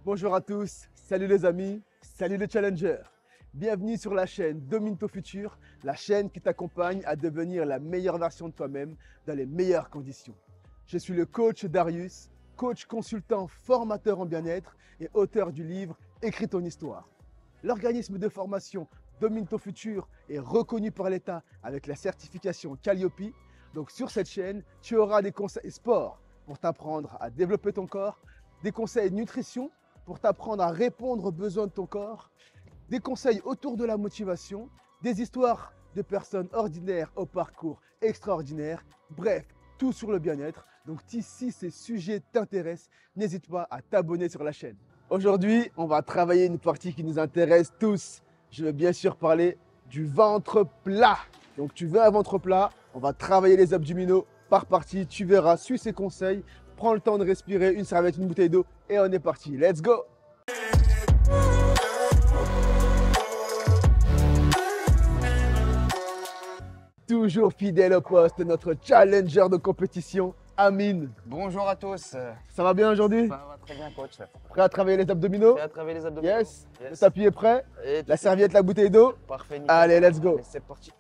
Bonjour à tous, salut les amis, salut les challengers. Bienvenue sur la chaîne Domine ton futur, la chaîne qui t'accompagne à devenir la meilleure version de toi-même dans les meilleures conditions. Je suis le coach Darius, coach consultant, formateur en bien-être et auteur du livre Écris ton histoire. L'organisme de formation Domine ton futur est reconnu par l'État avec la certification Calliope. Donc sur cette chaîne, tu auras des conseils sport pour t'apprendre à développer ton corps, des conseils nutrition pour t'apprendre à répondre aux besoins de ton corps, des conseils autour de la motivation, des histoires de personnes ordinaires au parcours extraordinaire, bref, tout sur le bien-être. Donc si ces sujets t'intéressent, n'hésite pas à t'abonner sur la chaîne. Aujourd'hui, on va travailler une partie qui nous intéresse tous. Je veux bien sûr parler du ventre plat. Donc tu veux un ventre plat, on va travailler les abdominaux par partie. Tu verras, suis ces conseils, prends le temps de respirer, une serviette, une bouteille d'eau et on est parti. Let's go! Toujours fidèle au poste, notre challenger de compétition, Amine. Bonjour à tous. Ça va bien aujourd'hui? Ça va très bien, coach. Prêt à travailler les abdominaux? Prêt à travailler les abdominaux? Yes. Le tapis est prêt? Et La serviette, la bouteille d'eau? parfait, nickel. Allez, let's go. Et c'est parti.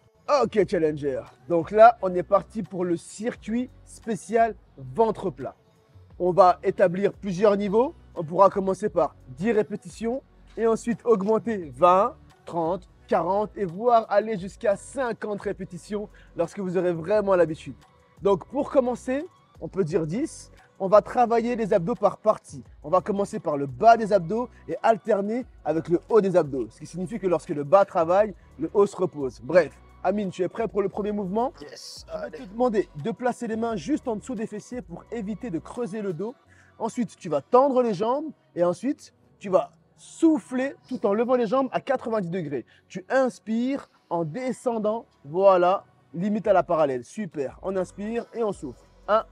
Ok, challenger. Donc là, on est parti pour le circuit spécial ventre plat. On va établir plusieurs niveaux. On pourra commencer par 10 répétitions et ensuite augmenter 20, 30, 40 et voire aller jusqu'à 50 répétitions lorsque vous aurez vraiment l'habitude. Donc pour commencer, on peut dire 10. On va travailler les abdos par partie. On va commencer par le bas des abdos et alterner avec le haut des abdos. Ce qui signifie que lorsque le bas travaille, le haut se repose. Bref, Amine, tu es prêt pour le premier mouvement? Yes. Je vais te demander de placer les mains juste en dessous des fessiers pour éviter de creuser le dos. Ensuite, tu vas tendre les jambes et ensuite, tu vas souffler tout en levant les jambes à 90 degrés. Tu inspires en descendant, voilà, limite à la parallèle. Super. On inspire et on souffle. 1.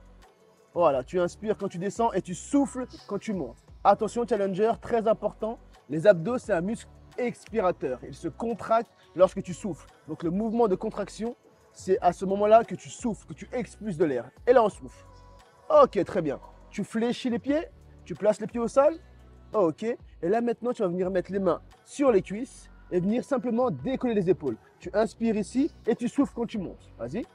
Voilà, tu inspires quand tu descends et tu souffles quand tu montes. Attention, challenger, très important. Les abdos, c'est un muscle expirateur. Il se contracte lorsque tu souffles. Donc, le mouvement de contraction, c'est à ce moment-là que tu souffles, que tu expulses de l'air. Et là, on souffle. Ok, très bien. Tu fléchis les pieds, tu places les pieds au sol. Ok. Et là, maintenant, tu vas venir mettre les mains sur les cuisses et venir simplement décoller les épaules. Tu inspires ici et tu souffles quand tu montes. Vas-y.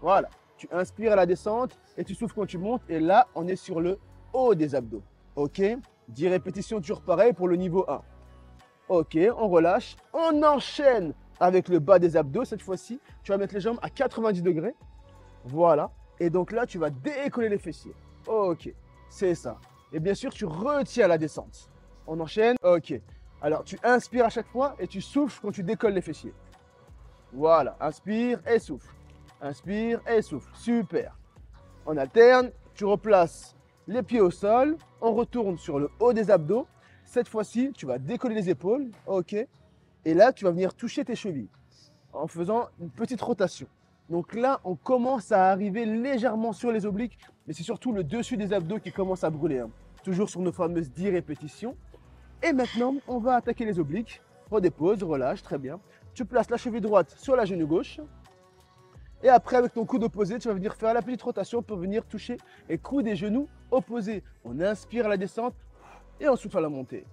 Voilà. Tu inspires à la descente et tu souffles quand tu montes. Et là, on est sur le haut des abdos. Ok. 10 répétitions, toujours pareil pour le niveau 1. Ok, on relâche. On enchaîne avec le bas des abdos. Cette fois-ci, tu vas mettre les jambes à 90 degrés. Voilà. Et donc là, tu vas décoller les fessiers. Ok, c'est ça. Et bien sûr, tu retiens la descente. On enchaîne. Ok. Alors, tu inspires à chaque fois et tu souffles quand tu décolles les fessiers. Voilà. Inspire et souffle. Inspire et souffle. Super. On alterne. Tu replaces les pieds au sol. On retourne sur le haut des abdos. Cette fois-ci, tu vas décoller les épaules. Ok. Et là, tu vas venir toucher tes chevilles en faisant une petite rotation. Donc là, on commence à arriver légèrement sur les obliques, mais c'est surtout le dessus des abdos qui commence à brûler. Hein. Toujours sur nos fameuses 10 répétitions. Et maintenant, on va attaquer les obliques. Redépose, relâche, très bien. Tu places la cheville droite sur la genou gauche. Et après, avec ton coude opposé, tu vas venir faire la petite rotation pour venir toucher les coudes et genoux opposés. On inspire à la descente et on souffle à la montée.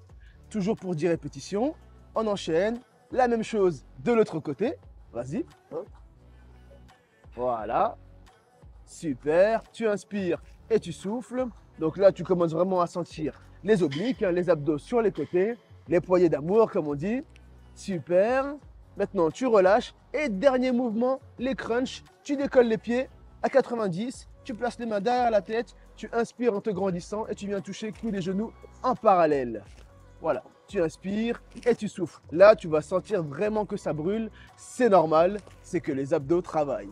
Toujours pour 10 répétitions. On enchaîne. La même chose de l'autre côté. Vas-y. Voilà. Super. Tu inspires et tu souffles. Donc là, tu commences vraiment à sentir les obliques, hein, les abdos sur les côtés, les poignées d'amour, comme on dit. Super. Maintenant, tu relâches. Et dernier mouvement, les crunchs. Tu décolles les pieds à 90. Tu places les mains derrière la tête. Tu inspires en te grandissant et tu viens toucher coudes et genoux en parallèle. Voilà. Tu inspires et tu souffles. Là, tu vas sentir vraiment que ça brûle. C'est normal. C'est que les abdos travaillent.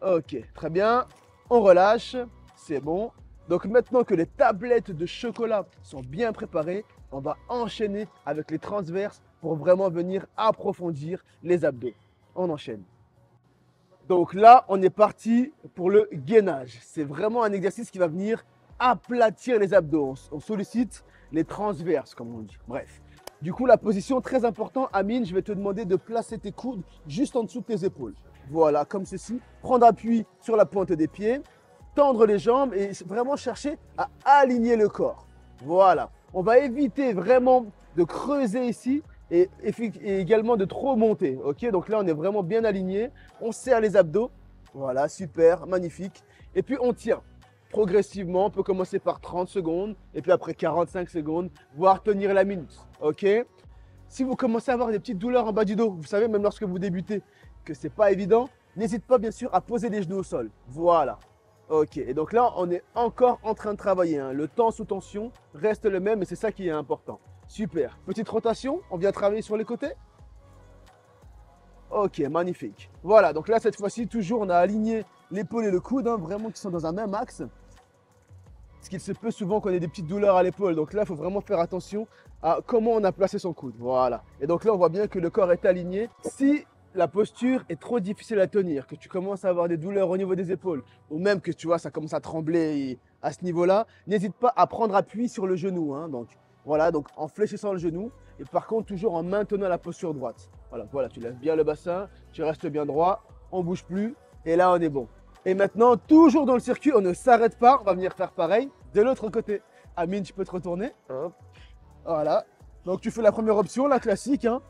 Ok, très bien. On relâche. C'est bon. Donc maintenant que les tablettes de chocolat sont bien préparées, on va enchaîner avec les transverses pour vraiment venir approfondir les abdos. On enchaîne. Donc là, on est parti pour le gainage. C'est vraiment un exercice qui va venir aplatir les abdos. On sollicite les transverses, comme on dit. Bref. Du coup, la position très importante, Amine, je vais te demander de placer tes coudes juste en dessous de tes épaules. Voilà, comme ceci. Prendre appui sur la pointe des pieds, tendre les jambes et vraiment chercher à aligner le corps. Voilà. On va éviter vraiment de creuser ici et également de trop monter. Ok, donc là, on est vraiment bien aligné. On serre les abdos. Voilà, super, magnifique. Et puis, on tient progressivement. On peut commencer par 30 secondes et puis après 45 secondes, voire tenir la minute. Ok. Si vous commencez à avoir des petites douleurs en bas du dos, vous savez, même lorsque vous débutez, que ce n'est pas évident, n'hésite pas bien sûr à poser les genoux au sol. Voilà. Ok, et donc là, on est encore en train de travailler. Hein. Le temps sous tension reste le même et c'est ça qui est important. Super. Petite rotation, on vient travailler sur les côtés. Ok, magnifique. Voilà, donc là, cette fois-ci, toujours, on a aligné l'épaule et le coude, hein, vraiment qui sont dans un même axe. Parce qu'il se peut souvent qu'on ait des petites douleurs à l'épaule. Donc là, il faut vraiment faire attention à comment on a placé son coude. Voilà. Et donc là, on voit bien que le corps est aligné. Si la posture est trop difficile à tenir, que tu commences à avoir des douleurs au niveau des épaules, ou même que tu vois, ça commence à trembler à ce niveau-là, n'hésite pas à prendre appui sur le genou. Hein. Donc voilà, donc en fléchissant le genou, et par contre, toujours en maintenant la posture droite. Voilà, tu lèves bien le bassin, tu restes bien droit, on ne bouge plus, et là, on est bon. Et maintenant, toujours dans le circuit, on ne s'arrête pas. On va venir faire pareil de l'autre côté. Amine, tu peux te retourner. Hop. Voilà. Donc, tu fais la première option, la classique, hein,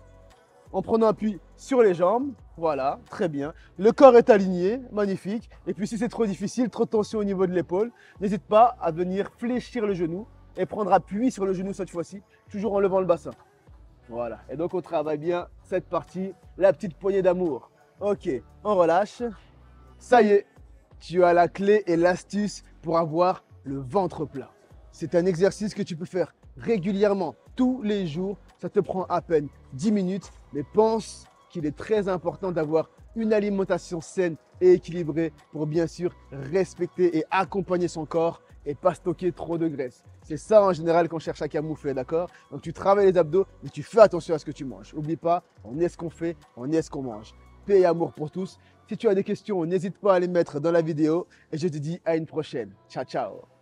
en prenant appui sur les jambes. Voilà, très bien. Le corps est aligné, magnifique. Et puis, si c'est trop difficile, trop de tension au niveau de l'épaule, n'hésite pas à venir fléchir le genou et prendre appui sur le genou cette fois-ci, toujours en levant le bassin. Voilà. Et donc, on travaille bien cette partie, la petite poignée d'amour. Ok, on relâche. Ça y est. Tu as la clé et l'astuce pour avoir le ventre plat. C'est un exercice que tu peux faire régulièrement, tous les jours. Ça te prend à peine 10 minutes, mais pense qu'il est très important d'avoir une alimentation saine et équilibrée pour bien sûr respecter et accompagner son corps et pas stocker trop de graisse. C'est ça en général qu'on cherche à camoufler, d'accord? Donc tu travailles les abdos, mais tu fais attention à ce que tu manges. N'oublie pas, on est ce qu'on fait, on est ce qu'on mange. Paix et amour pour tous. Si tu as des questions, n'hésite pas à les mettre dans la vidéo et je te dis à une prochaine. Ciao, ciao.